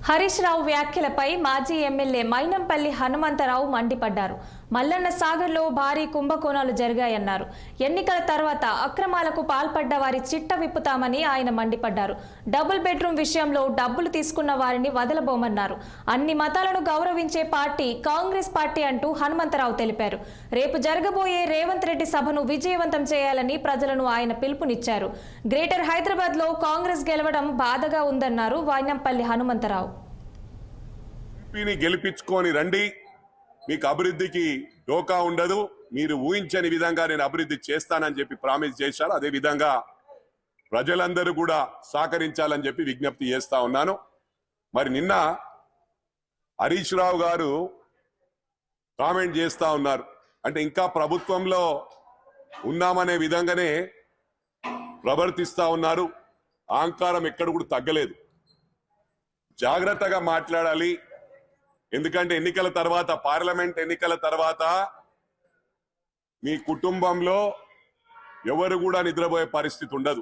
హరీష్ రావు వ్యాఖ్యలపై మాజీ ఎమ్మెల్యే మైనంపల్లి హనుమంతరావు మండిపడ్డారు. మల్లన్న సాగర్లో భారీ కుంభకోణాలు జరిగాయన్నారు. ఎన్నికల తర్వాత అక్రమాలకు పాల్పడ్డ వారి చిట్ట విప్పుతామని ఆయన మండిపడ్డారు. డబుల్ బెడ్రూమ్ విషయంలో డబ్బులు తీసుకున్న వారిని వదలబోమన్నారు. అన్ని మతాలను గౌరవించే పార్టీ కాంగ్రెస్ పార్టీ అంటూ హనుమంతరావు తెలిపారు. రేపు జరగబోయే రేవంత్ రెడ్డి సభను విజయవంతం చేయాలని ప్రజలను ఆయన పిలుపునిచ్చారు. గ్రేటర్ హైదరాబాద్ లో కాంగ్రెస్ గెలవడం బాధగా ఉందన్నారు మైనంపల్లి హనుమంతరావు. గెలిపించుకొని రండి, మీకు అభివృద్ధికి డోకా ఉండదు, మీరు ఊహించని విధంగా నేను అభివృద్ధి చేస్తానని చెప్పి ప్రామిస్ చేశారు. అదే విధంగా ప్రజలందరూ కూడా సహకరించాలని చెప్పి విజ్ఞప్తి చేస్తా ఉన్నాను. మరి నిన్న హరీష్ రావు గారు కామెంట్ చేస్తా ఉన్నారు, అంటే ఇంకా ప్రభుత్వంలో ఉన్నామనే విధంగానే ప్రవర్తిస్తా ఉన్నారు. అహంకారం ఎక్కడ కూడా తగ్గలేదు. జాగ్రత్తగా మాట్లాడాలి. ఎందుకంటే ఎన్నికల తర్వాత, పార్లమెంట్ ఎన్నికల తర్వాత మీ కుటుంబంలో ఎవరు కూడా నిద్రపోయే పరిస్థితి ఉండదు.